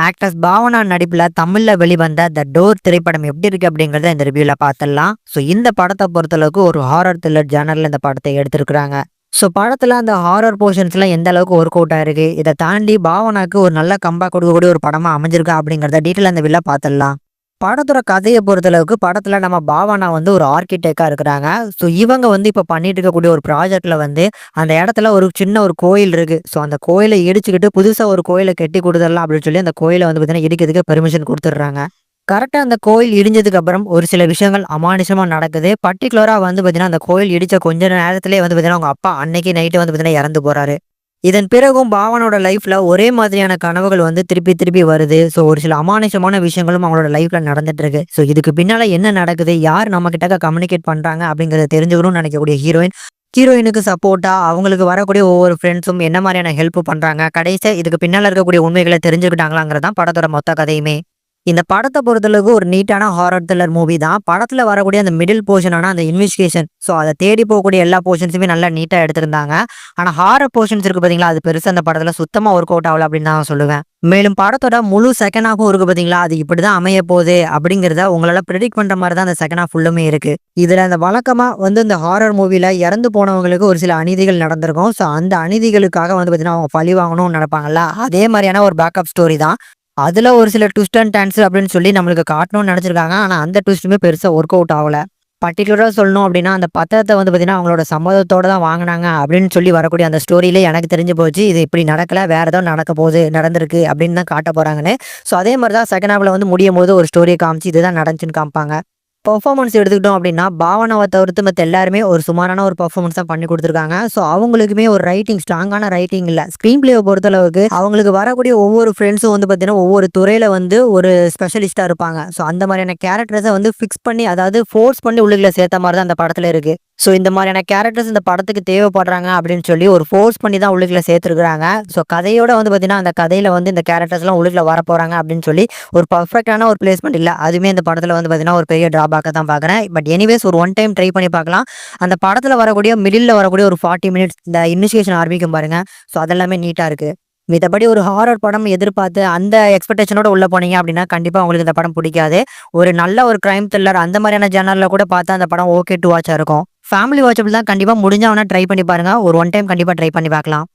Actress Bhavana நடிப்புல தமிழ்ல வெளிவந்த த டோர் திரைப்படம் எப்படி இருக்கு அப்படிங்கறத இந்த ரிவ்யூல பார்த்துடலாம். ஸோ இந்த படத்தை பொறுத்தளவுக்கு ஒரு ஹாரர் த்ரில்லர் ஜானர்ல இந்த படத்தை எடுத்திருக்கிறாங்க. ஸோ படத்துல அந்த ஹாரர் போர்ஷன்ஸ்ல எந்த அளவுக்கு ஒர்க் அவுட் ஆயிருக்கு, இதை தாண்டி பாவனாக்கு ஒரு நல்ல கம்பேக் கொடுக்கக்கூடிய ஒரு படமா அமைஞ்சிருக்கா அப்படிங்கறத டீட்டெயில் இந்த வில்ல பார்த்துடலாம். படத்தோட கதையை பொறுத்தளவுக்கு படத்துல நம்ம பாவனா ஒரு ஆர்கிடெக்டா இருக்கிறாங்க. ஸோ இவங்க இப்ப பண்ணிட்டு இருக்கக்கூடிய ஒரு ப்ராஜெக்ட்ல அந்த இடத்துல ஒரு சின்ன ஒரு கோயில் இருக்கு. ஸோ அந்த கோயிலை இடிச்சுக்கிட்டு புதுசா ஒரு கோயிலை கட்டி கொடுத்துடலாம் அப்படின்னு சொல்லி அந்த கோயிலை பார்த்தீங்கன்னா இடிக்கிறதுக்கு பெர்மிஷன் கொடுத்துட்றாங்க. கரெக்டா அந்த கோயில் இடிஞ்சதுக்கு அப்புறம் ஒரு சில விஷயங்கள் அமானுஷமா நடக்குது. பர்ட்டிகுலரா பார்த்தீங்கன்னா அந்த கோயில் இடிச்ச கொஞ்ச நேரத்திலேயே பார்த்தீங்கன்னா அவங்க அப்பா அன்னைக்கு நைட்டு பார்த்தீங்கன்னா இறந்து போறாரு. இதன் பிறகும் பாவனோட லைஃப்ல ஒரே மாதிரியான கனவுகள் திருப்பி திருப்பி வருது. ஸோ ஒரு சில அமானுஷமான விஷயங்களும் அவங்களோட லைஃப்ல நடந்துட்டு இருக்கு. ஸோ இதுக்கு பின்னால என்ன நடக்குது, யார் நம்ம கிட்ட கம்யூனிகேட் பண்றாங்க அப்படிங்கறத தெரிஞ்சுக்கணும்னு நினைக்கக்கூடிய ஹீரோயினுக்கு சப்போர்ட்டா அவங்களுக்கு வரக்கூடிய ஒவ்வொரு ஃப்ரெண்ட்ஸும் என்ன மாதிரியான ஹெல்ப் பண்றாங்க, கடைசியா இதுக்கு பின்னால இருக்கக்கூடிய உண்மைகளை தெரிஞ்சுக்கிட்டாங்களாங்கிறதான் படத்தோட மொத்த கதையுமே. இந்த படத்தை பொறுத்தளவுக்கு ஒரு நீட்டான ஹாரர் த்ரில்லர் மூவி தான். படத்துல வரக்கூடிய அந்த மிடில் போர்ஷனான அந்த இன்வெஸ்டிகேஷன், ஸோ அதை தேடி போகக்கூடிய எல்லா போர்ஷன்ஸுமே நல்லா நீட்டா எடுத்திருந்தாங்க. ஆனா ஹாரர் போர்ஷன்ஸ் இருக்கு பாத்தீங்களா, அது பெருசா அந்த படத்துல சுத்தமா ஒர்க் அவுட் ஆகல அப்படின்னு தான் சொல்லுவேன். மேலும் படத்தோட முழு செகண்ட் ஹாஃபும் இருக்கு பாத்தீங்களா, அது இப்படிதான் அமைய போகுது அப்படிங்கறத உங்களால ப்ரெடிக்ட் பண்ற மாதிரி தான் அந்த செகண்ட் ஹாஃப் ஃபுல்லுமே இருக்கு. இதுல அந்த வழக்கமா இந்த ஹாரர் மூவில இறந்து போனவங்களுக்கு ஒரு சில அநீதிகள் நடந்திருக்கும். ஸோ அந்த அநீதிகளுக்காக பாத்தீங்கன்னா அவங்க பழி வாங்கணும்னு நினைப்பாங்கல்ல, அதே மாதிரியான ஒரு பேக்கப் ஸ்டோரி தான். அதுல ஒரு சில ட்விஸ்ட் அண்ட் டர்ன்ஸ் அப்படின்னு சொல்லி நம்மளுக்கு காட்டணும்னு நினைச்சிருக்காங்க. ஆனா அந்த ட்விஸ்ட்டுமே பெருசா ஒர்க் அவுட் ஆகல. பர்ட்டிகுலரா சொல்லணும் அப்படின்னா அந்த பத்திரத்தை பாத்தீங்கன்னா அவங்களோட சம்மதத்தோட தான் வாங்கினாங்க அப்படின்னு சொல்லி வரக்கூடிய அந்த ஸ்டோரியிலே எனக்கு தெரிஞ்சு போச்சு, இது இப்படி நடக்கல, வேற ஏதோ நடக்க போகுது, நடந்திருக்கு அப்படின்னு தான் காட்ட போறாங்கன்னு. ஸோ அதே மாதிரி தான் செகண்ட் ஹாஃப்ல முடியும் போது ஒரு ஸ்டோரியை காமிச்சு இதுதான் நடந்துச்சுன்னு காமிப்பாங்க. பெர்ஃபார்மன்ஸ் எடுத்துக்கிட்டோம் அப்படின்னா பாவனாவை தவிர்த்து மற்ற எல்லாருமே ஒரு சுமாரான ஒரு பெர்ஃபார்மன்ஸ் தான் பண்ணி கொடுத்துருக்காங்க. ஸோ அவங்களுக்குமே ஒரு ஸ்ட்ராங்கான ரைட்டிங் இல்லை. ஸ்க்ரீன் பிளேவை பொறுத்தளவுக்கு அவங்களுக்கு வரக்கூடிய ஒவ்வொரு ஃப்ரெண்ட்ஸும் பார்த்தீங்கன்னா ஒவ்வொரு துறையில ஒரு ஸ்பெஷலிஸ்டா இருப்பாங்க. ஸோ அந்த மாதிரியான கேரக்டர்ஸை ஃபிக்ஸ் பண்ணி, அதாவது ஃபோர்ஸ் பண்ணி உள்ளுக்குள்ள சேர்த்த மாதிரி தான் அந்த படத்துல இருக்கு. ஸோ இந்த மாதிரியான கேரக்டர்ஸ் இந்த படத்துக்கு தேவைப்படுறாங்க அப்படின்னு சொல்லி ஒரு ஃபோர்ஸ் பண்ணி தான் உள்ளுக்குள்ள சேர்த்துருக்காங்க. ஸோ கதையோட பார்த்தீங்கன்னா அந்த கதையில இந்த கேரக்டர்ஸ்லாம் உள்ளுக்குள்ள வர போறாங்க அப்படின்னு சொல்லி ஒரு பர்ஃபெக்டான ஒரு பிளேஸ்மெண்ட் இல்லை. அதுவுமே இந்த படத்துல பார்த்தீங்கன்னா ஒரு பெரிய டிராபேக்கை தான் பார்க்குறேன். பட் எனிவேஸ் ஒரு ஒன் டைம் ட்ரை பண்ணி பார்க்கலாம். அந்த படத்துல வரக்கூடிய மிடில் வரக்கூடிய ஒரு 40 மினிட்ஸ் இந்த இனிஷியேஷன் ஆரம்பிக்கும் பாருங்க. ஸோ அதெல்லாமே நீட்டா இருக்கு. மித்தபடி ஒரு ஹாரர் படம் எதிர்பார்த்து அந்த எக்ஸ்பெக்டேஷனோட உள்ள போனீங்க அப்படின்னா கண்டிப்பா உங்களுக்கு இந்த படம் பிடிக்காது. ஒரு நல்ல ஒரு கிரைம் த்ரில்லர் அந்த மாதிரியான ஜேனர்ல கூட பார்த்தா அந்த படம் ஓகே டு வாட்சா இருக்கும். ஃபேமிலி வாட்சபிள் தான். கண்டிப்பா முடிஞ்சா ட்ரை பண்ணி பாருங்க. ஒரு ஒன் டைம் கண்டிப்பா ட்ரை பண்ணி பார்க்கலாம்.